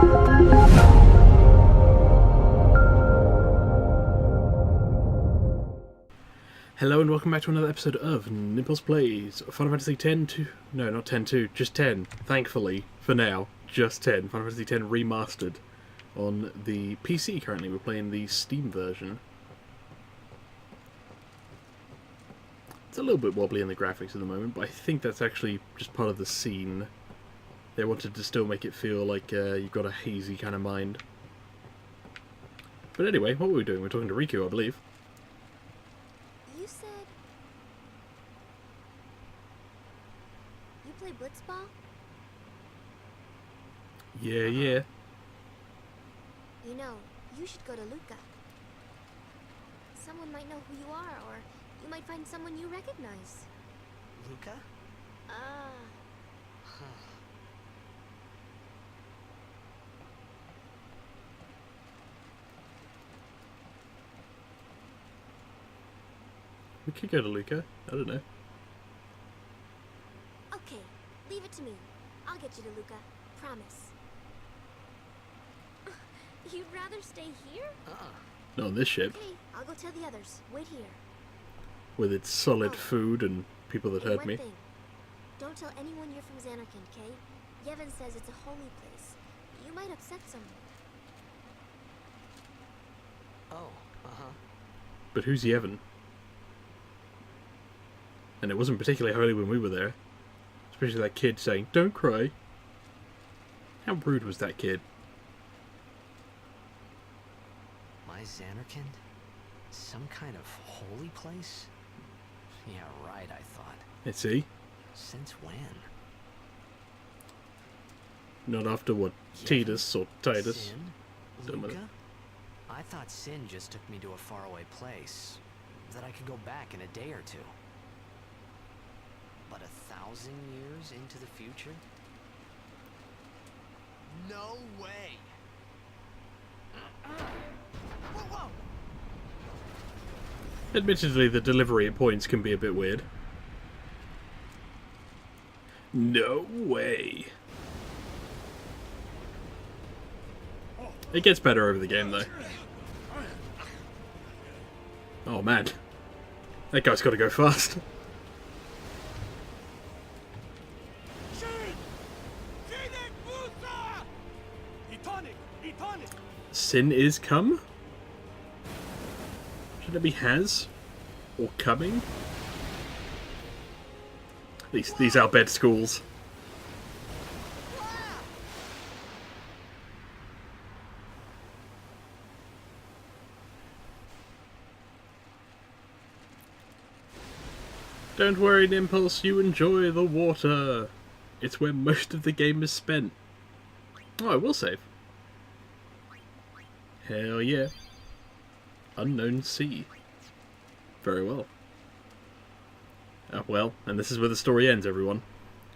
Hello and welcome back to another episode of Nimpulse Plays. Final Fantasy X no, not 10-2, just 10. Thankfully, for now, just 10. Final Fantasy X Remastered on the PC currently. We're playing the Steam version. It's a little bit wobbly in the graphics at the moment, but I think that's actually just part of the scene. They wanted to still make it feel like you've got a hazy kind of mind. But anyway, what were we doing? We're talking to Riku, I believe. You said you play blitzball? Yeah. You know, you should go to Luca. Someone might know who you are, or you might find someone you recognize. Luca? We could go to Luca. I don't know. Okay, leave it to me. I'll get you to Luca. Promise. You'd rather stay here? Not on this ship. Okay, I'll go tell the others. Wait here. With its solid food and people that Hey, heard one me. thing. Don't tell anyone you're from Xanarkand, okay? Yevon says it's a holy place. You might upset someone. But who's Yevon? And it wasn't particularly holy when we were there. Especially that kid saying, "Don't cry." How rude was that kid? My Xanarkand? Some kind of holy place? Yeah, right, I thought. Let's see. Since when? Not after what? Yevon? Tidus or Tidus. Sin? Don't matter. Luca? I thought Sin just took me to a faraway place. That I could go back in a day or two. But 1,000 years into the future? No way! Whoa! Admittedly, the delivery at points can be a bit weird. No way. It gets better over the game, though. Oh, man. That guy's got to go fast. Sin is come? Should it be has? Or coming? These are bed schools. Don't worry, Nimpulse, you enjoy the water. It's where most of the game is spent. Oh, I will save. Hell yeah. Unknown sea. Very well. Well, and this is where the story ends, everyone.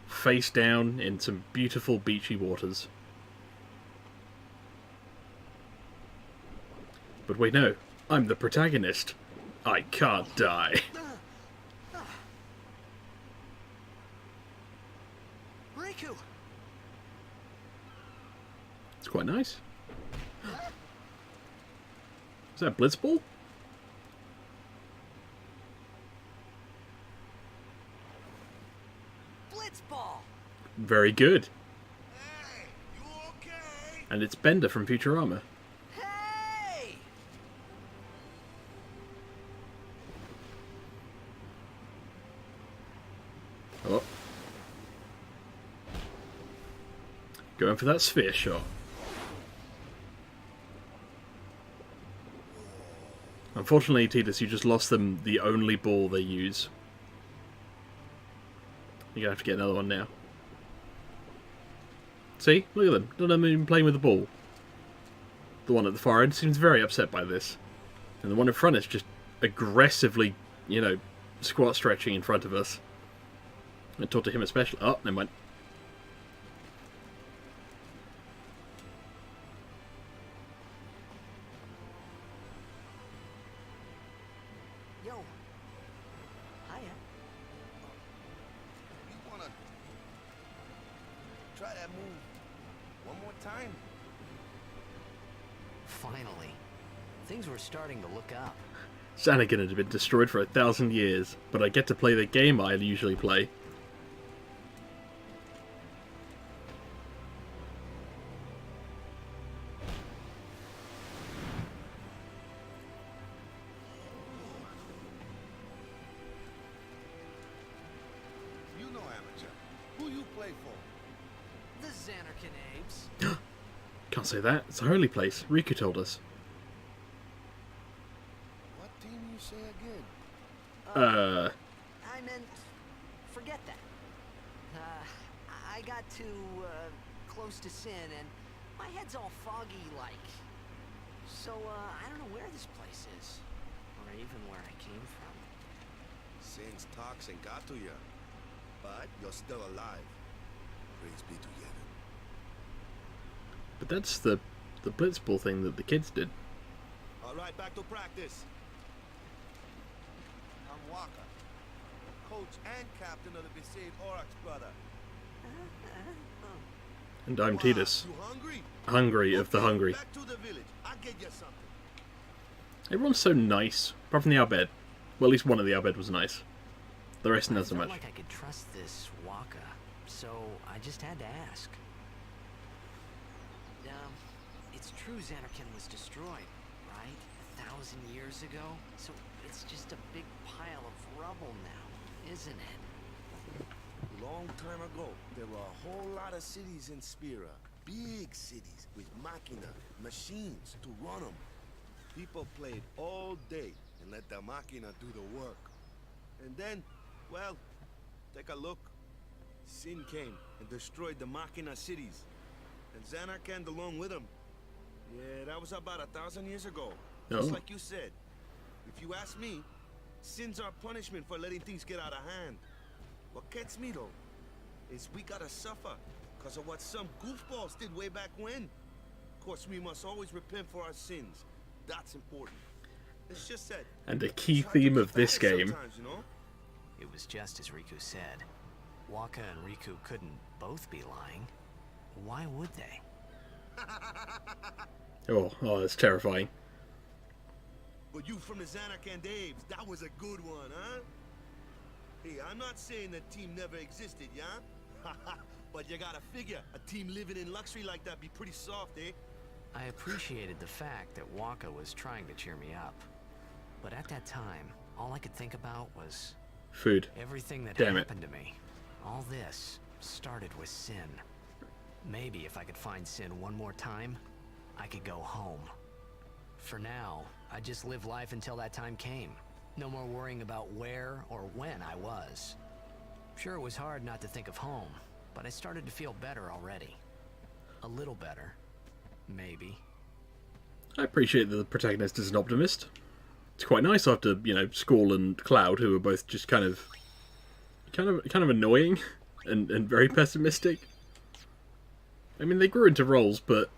Face down in some beautiful beachy waters. But wait, no. I'm the protagonist. I can't die. Riku! It's quite nice. Is that Blitzball? Blitzball! Very good. Hey, you okay? And it's Bender from Futurama. Hey! Oh. Going for that sphere shot. Unfortunately, Tidus, you just lost them the only ball they use. You're gonna have to get another one now. See? Look at them. None of them even playing with the ball. The one at the far end seems very upset by this. And the one in front is just aggressively, you know, squat stretching in front of us. I talked to him especially. Oh, never mind. Yo. Hiya. You wanna try that move one more time? Finally. Things were starting to look up. Xanagan had been destroyed for 1,000 years, but I get to play the game I usually play. You know, amateur. Who you play for? The Xanarkin Apes. Can't say that. It's a holy place. Riku told us. What team you say again? I meant, forget that. I got too close to Sin, and my head's all foggy like. So, I don't know where this place is, or even where I came from. Sin's toxin got to you, but you're still alive. Praise be to Yevon. But that's the blitzball thing that the kids did. All right, back to practice. I'm Waka, coach and captain of the Besaid Oryx brother. And I'm Tidus. You hungry? Hungry of the Okay, hungry. Back to the village. I'll get you something. Everyone's so nice, apart from the Albed. Well, at least one of the Albed was nice. The rest not I so felt much. like I could trust this Waka, so I just had to ask. It's true Xanarkin was destroyed, right? 1,000 years ago? So it's just a big pile of rubble now, isn't it? Long time ago, there were a whole lot of cities in Spira. Big cities with machina, machines to run them. People played all day and let the machina do the work. And then, well, take a look. Sin came and destroyed the machina cities. And Xanarkand along with him. Yeah, that was about 1,000 years ago. Just Oh. like you said. If you ask me, Sin's our punishment for letting things get out of hand. What gets me though, is we gotta suffer because of what some goofballs did way back when. Of course, we must always repent for our sins. That's important. It's just that. And a key it's hard to theme be of this bad game. sometimes, you know? It was just as Riku said. Waka and Riku couldn't both be lying. Why would they? Oh, that's terrifying. But you from the Xanarkand Daves, that was a good one, huh? Hey, I'm not saying that team never existed, yeah? But you gotta figure, a team living in luxury like that be pretty soft, eh? I appreciated the fact that Waka was trying to cheer me up. But at that time, all I could think about was Food. everything that Damn it. happened to me. All this started with Sin. Maybe if I could find Sin one more time, I could go home. For now, I just live life until that time came. No more worrying about where or when I was. Sure, it was hard not to think of home, but I started to feel better already. A little better. Maybe. I appreciate that the protagonist is an optimist. It's quite nice after, Squall and Cloud, who are both just kind of annoying and very pessimistic. I mean, they grew into roles, but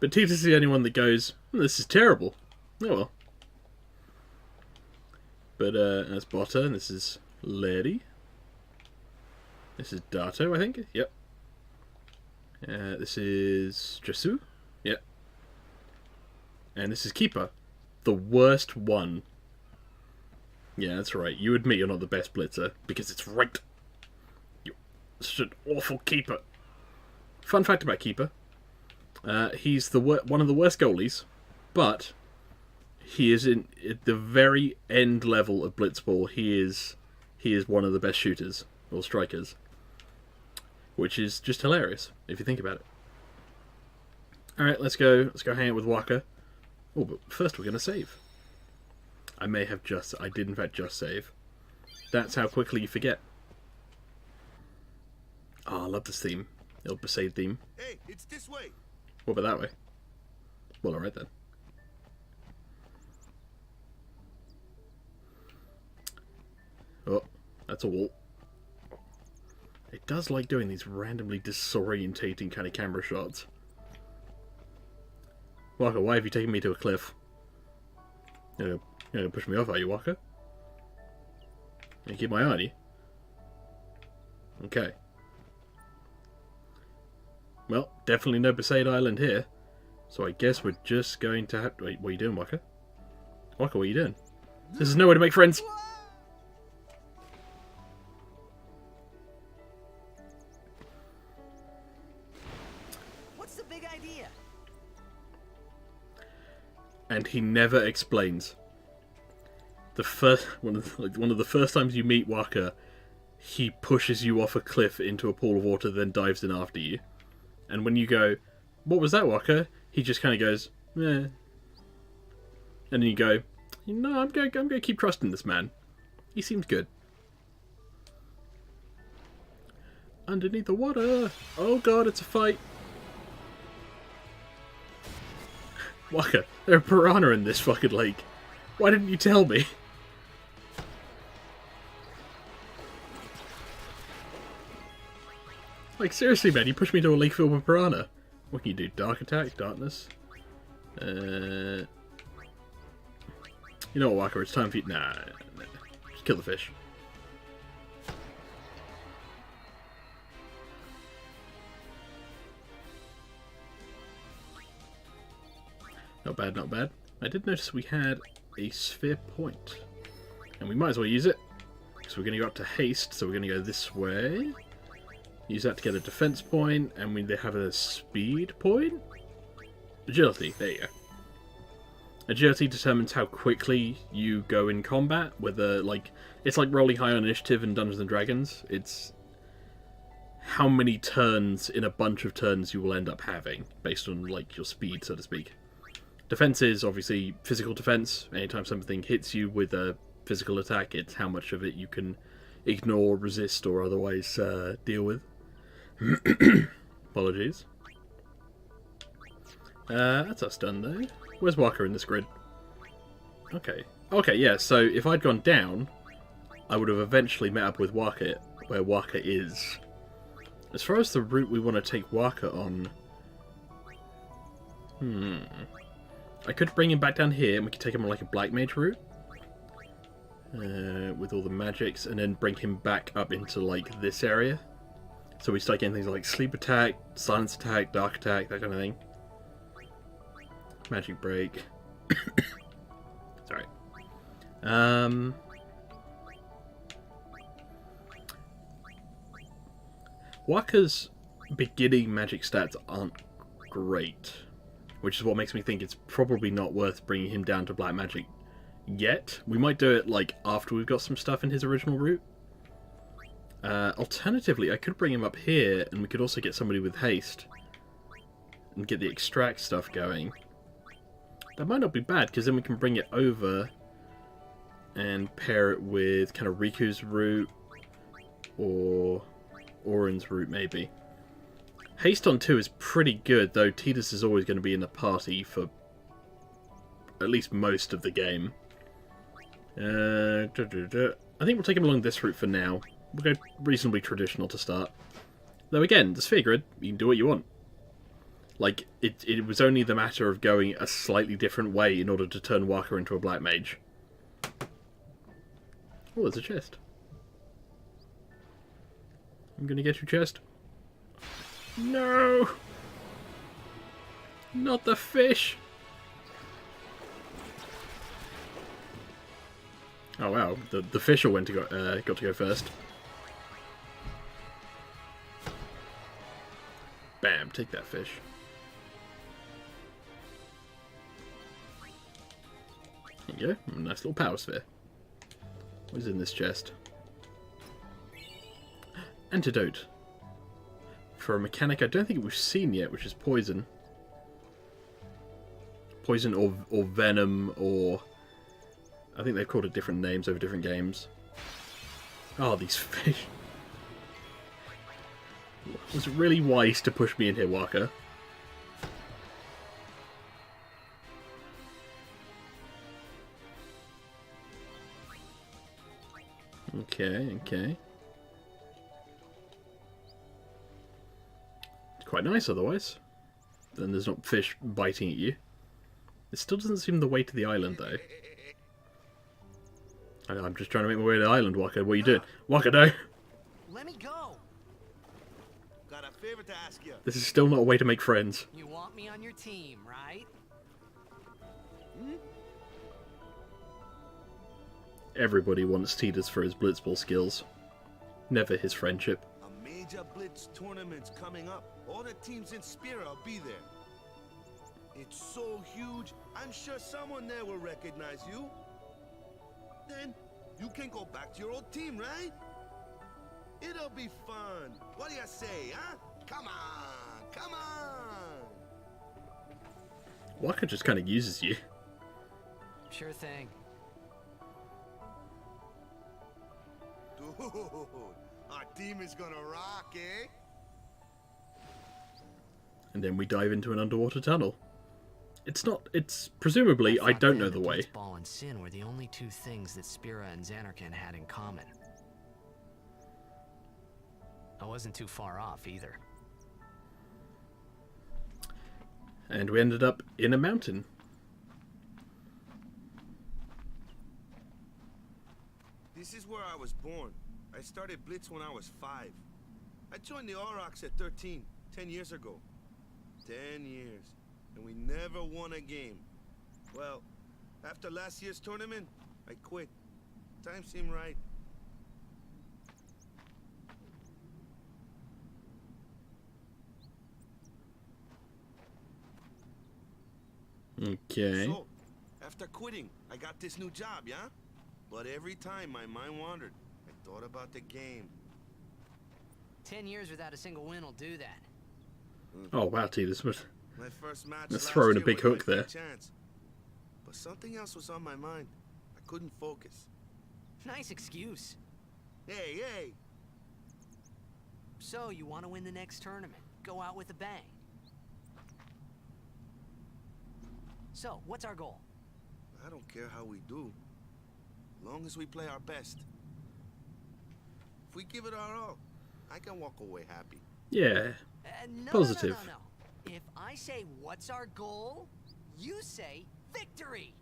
Tidus is the only one that goes, this is terrible. Oh well. But that's Botta, and this is Lady. This is Dato, I think. Yep. This is Jesu. Yep. And this is Keeper. The worst one. Yeah, that's right. You admit you're not the best blitzer, because it's right. You're such an awful keeper. Fun fact about Keeper. He's one of the worst goalies, but he is at the very end level of blitzball. He is one of the best shooters or strikers, which is just hilarious if you think about it. All right, let's go hang out with Waka. Oh, but first we're gonna save. I did in fact just save. That's how quickly you forget. Oh, I love this theme. The old Besaid theme. Hey, it's this way. What about that way? Well, alright then. Oh, that's a wall. It does like doing these randomly disorientating kind of camera shots. Waka, why have you taken me to a cliff? You're gonna push me off, are you, Waka? You keep my eye on you? Okay. Well, definitely no Besaid Island here. So I guess we're just going to have... Wait, what are you doing, Waka? Waka, what are you doing? This is no way to make friends! What's the big idea? And he never explains. The first one of the first times you meet Waka, he pushes you off a cliff into a pool of water, then dives in after you. And when you go, "What was that, Waka?" he just kind of goes, "Eh." And then you go, "No, I'm going to keep trusting this man. He seems good." Underneath the water. Oh god, it's a fight. Waka, there's a piranha in this fucking lake. Why didn't you tell me? Like, seriously, man, you pushed me to a lake filled with piranha. What can you do? Dark attack? Darkness? You know what, Waka, it's time for you... Nah. Just kill the fish. Not bad, not bad. I did notice we had a sphere point. And we might as well use it. Because we're going to go up to haste, so we're going to go this way. Use that to get a defense point, and we have a speed point? Agility, there you go. Agility determines how quickly you go in combat, whether, like, it's like rolling high on initiative in Dungeons & Dragons. It's how many turns in a bunch of turns you will end up having, based on, like, your speed, so to speak. Defense is, obviously, physical defense. Anytime something hits you with a physical attack, it's how much of it you can ignore, resist, or otherwise deal with. Apologies. That's us done, though. Where's Waka in this grid? Okay. Okay, yeah, so if I'd gone down, I would have eventually met up with Waka, where Waka is. As far as the route we want to take Waka on... I could bring him back down here, and we could take him on like a Black Mage route. With all the magics, and then bring him back up into like this area. So we start getting things like Sleep Attack, Silence Attack, Dark Attack, that kind of thing. Magic Break. Sorry. Waka's beginning magic stats aren't great, which is what makes me think it's probably not worth bringing him down to Black Magic yet. We might do it like after we've got some stuff in his original route. Alternatively, I could bring him up here, and we could also get somebody with haste and get the extract stuff going. That might not be bad, because then we can bring it over and pair it with kind of Riku's route or Auron's route, maybe. Haste on 2 is pretty good, though Tidus is always going to be in the party for at least most of the game. I think we'll take him along this route for now. We'll go reasonably traditional to start. Though again, the sphere grid, you can do what you want. Like, it was only the matter of going a slightly different way in order to turn Waka into a Black Mage. Oh, there's a chest. I'm gonna get your chest. No! Not the fish! Oh wow, the fish got to go first. Bam, take that fish. There you go, a nice little power sphere. What is in this chest? Antidote. For a mechanic I don't think we've seen yet, which is poison. Poison or venom, or... I think they've called it different names over different games. Oh, these fish. Was it really wise to push me in here, Waka? Okay, okay. It's quite nice otherwise. Then there's not fish biting at you. It still doesn't seem the way to the island, though. I'm just trying to make my way to the island, Waka. What are you doing? Waka, no! Let me go! got a favor to ask you. This is still not a way to make friends. You want me on your team, right? Everybody wants Tidus for his blitzball skills. Never his friendship. A major blitz tournament's coming up. All the teams in Spira will be there. It's so huge, I'm sure someone there will recognize you. Then you can go back to your old team, right? It'll be fun. What do you say, huh? Come on, come on. Waka just kind of uses you. Sure thing. Dude, our team is gonna rock, eh? And then we dive into an underwater tunnel. It's presumably, I don't know the way. Blitzball and Sin were the only two things that Spira and Xanarkand had in common. I wasn't too far off either. And we ended up in a mountain. This is where I was born. I started Blitz when I was 5. I joined the Aurochs at 13, 10 years ago. 10 years. And we never won a game. Well, after last year's tournament, I quit. Time seemed right. Okay. So, after quitting, I got this new job, yeah? But every time my mind wandered, I thought about the game. 10 years without a single win will do that. Oh wow, Tidus. My first match Let's last throw in a year big was my hook there. big chance. But something else was on my mind. I couldn't focus. Nice excuse. Hey, hey! So, you want to win the next tournament. Go out with a bang. So, what's our goal? I don't care how we do. Long as we play our best. If we give it our all, I can walk away happy. Yeah. No, Positive. No. If I say what's our goal, you say victory.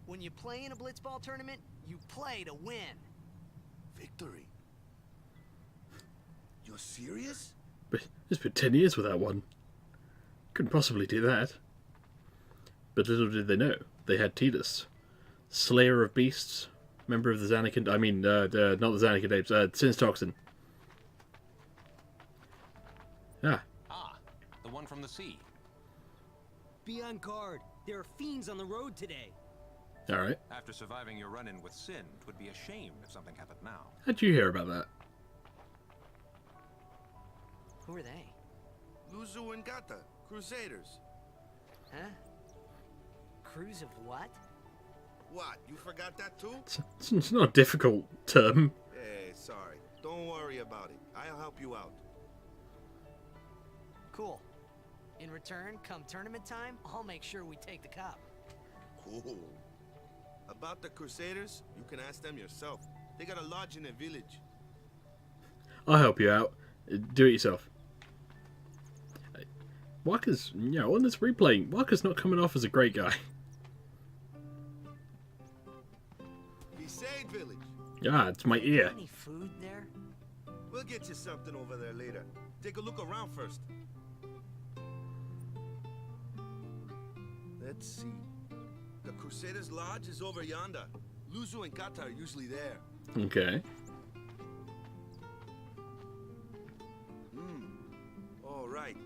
When you play in a blitzball tournament, you play to win. Victory? You're serious? But it's been 10 years without one. Couldn't possibly do that. But little did they know, they had Tidus. Slayer of Beasts, member of the Xanarkand... not the Xanarkand apes, Sin's Toxin. Ah. Ah, the one from the sea. Be on guard. There are fiends on the road today. Alright. After surviving your run-in with Sin, it would be a shame if something happened now. How'd you hear about that? Who are they? Luzu and Gata, Crusaders. Huh? Crews of what? What, you forgot that too? It's not a difficult term. Hey, sorry. Don't worry about it. I'll help you out. Cool. In return, come tournament time, I'll make sure we take the cup. Cool. About the Crusaders, you can ask them yourself. They got a lodge in a village. I'll help you out. Do it yourself. Waka's, on this replay, Waka's not coming off as a great guy. Besaid village. Ah, it's my ear. Any food there? We'll get you something over there later. Take a look around first. Let's see. The Crusaders' lodge is over yonder. Luzu and Gata are usually there. Okay. All right.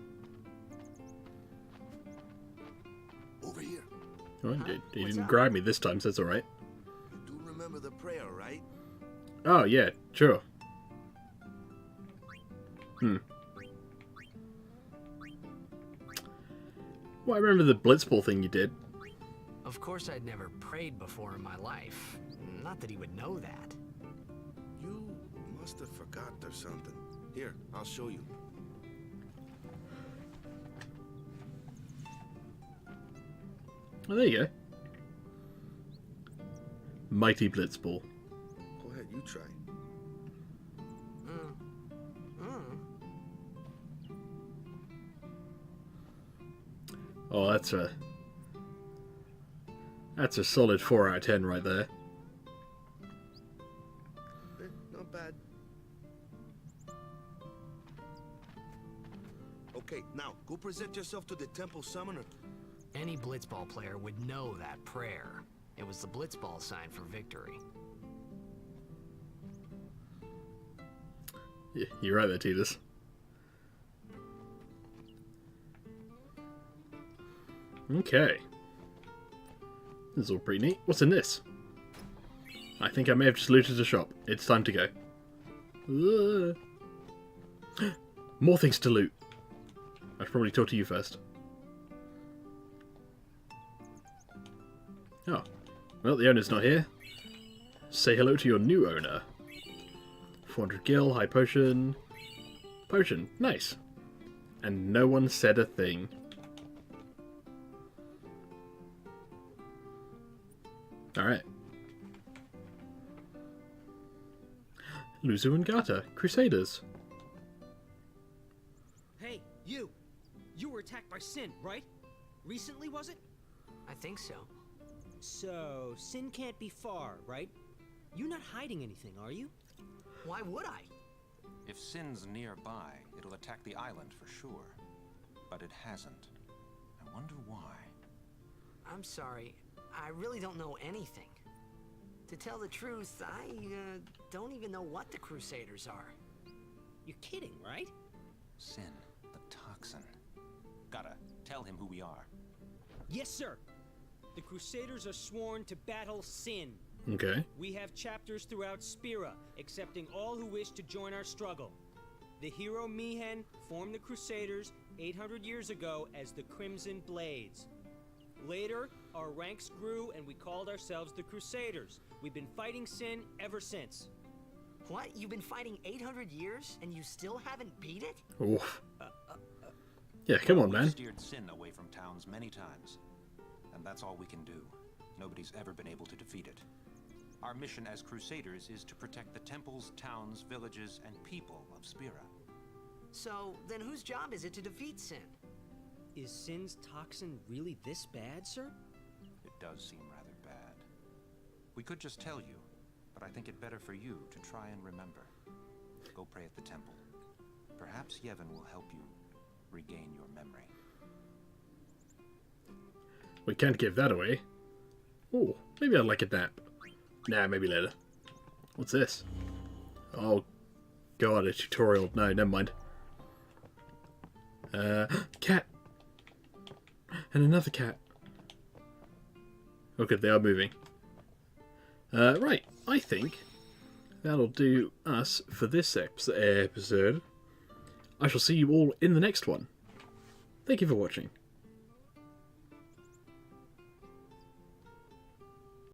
Over here. Oh, Huh? he What's didn't up? grab me this time, so that's alright. You do remember the prayer, right? Oh, yeah, sure. Well, I remember the blitzball thing you did. Of course I'd never prayed before in my life. Not that he would know that. You must have forgot or something. Here, I'll show you. Oh, there you go. Mighty blitzball. Go ahead, you try. Oh, that's a solid 4 out of 10 right there. Not bad. Okay, now, go present yourself to the temple summoner. Any blitzball player would know that prayer. It was the blitzball sign for victory. Yeah, you're right there, Tidus. Okay. This is all pretty neat. What's in this? I think I may have just looted a shop. It's time to go. More things to loot. I should probably talk to you first. Oh. Well, the owner's not here. Say hello to your new owner. 400 gil, high potion. Potion. Nice. And no one said a thing. Alright. Luzu and Gata, Crusaders. Hey, you! You were attacked by Sin, right? Recently, was it? I think so. So, Sin can't be far, right? You're not hiding anything, are you? Why would I? If Sin's nearby, it'll attack the island for sure. But it hasn't. I wonder why. I'm sorry. I really don't know anything. To tell the truth, I don't even know what the Crusaders are. You're kidding, right? Sin, the toxin. Gotta tell him who we are. Yes, sir. The Crusaders are sworn to battle Sin. Okay. We have chapters throughout Spira, accepting all who wish to join our struggle. The hero Mihen formed the Crusaders 800 years ago as the Crimson Blades. Later, our ranks grew and we called ourselves the Crusaders. We've been fighting Sin ever since. What? You've been fighting 800 years and you still haven't beat it? Oof. Yeah, come on, We've man. steered Sin away from towns many times. And that's all we can do. Nobody's ever been able to defeat it. Our mission as Crusaders is to protect the temples, towns, villages, and people of Spira. So, then whose job is it to defeat Sin? Is Sin's toxin really this bad, sir? It does seem rather bad. We could just tell you, but I think it better for you to try and remember. Go pray at the temple. Perhaps Yevon will help you regain your memory. We can't give that away. Oh, maybe I'd like a nap. Nah, maybe later. What's this? Oh, God, a tutorial. No, never mind. Cat. And another cat. Oh, good, they are moving. Right, I think that'll do us for this episode. I shall see you all in the next one. Thank you for watching.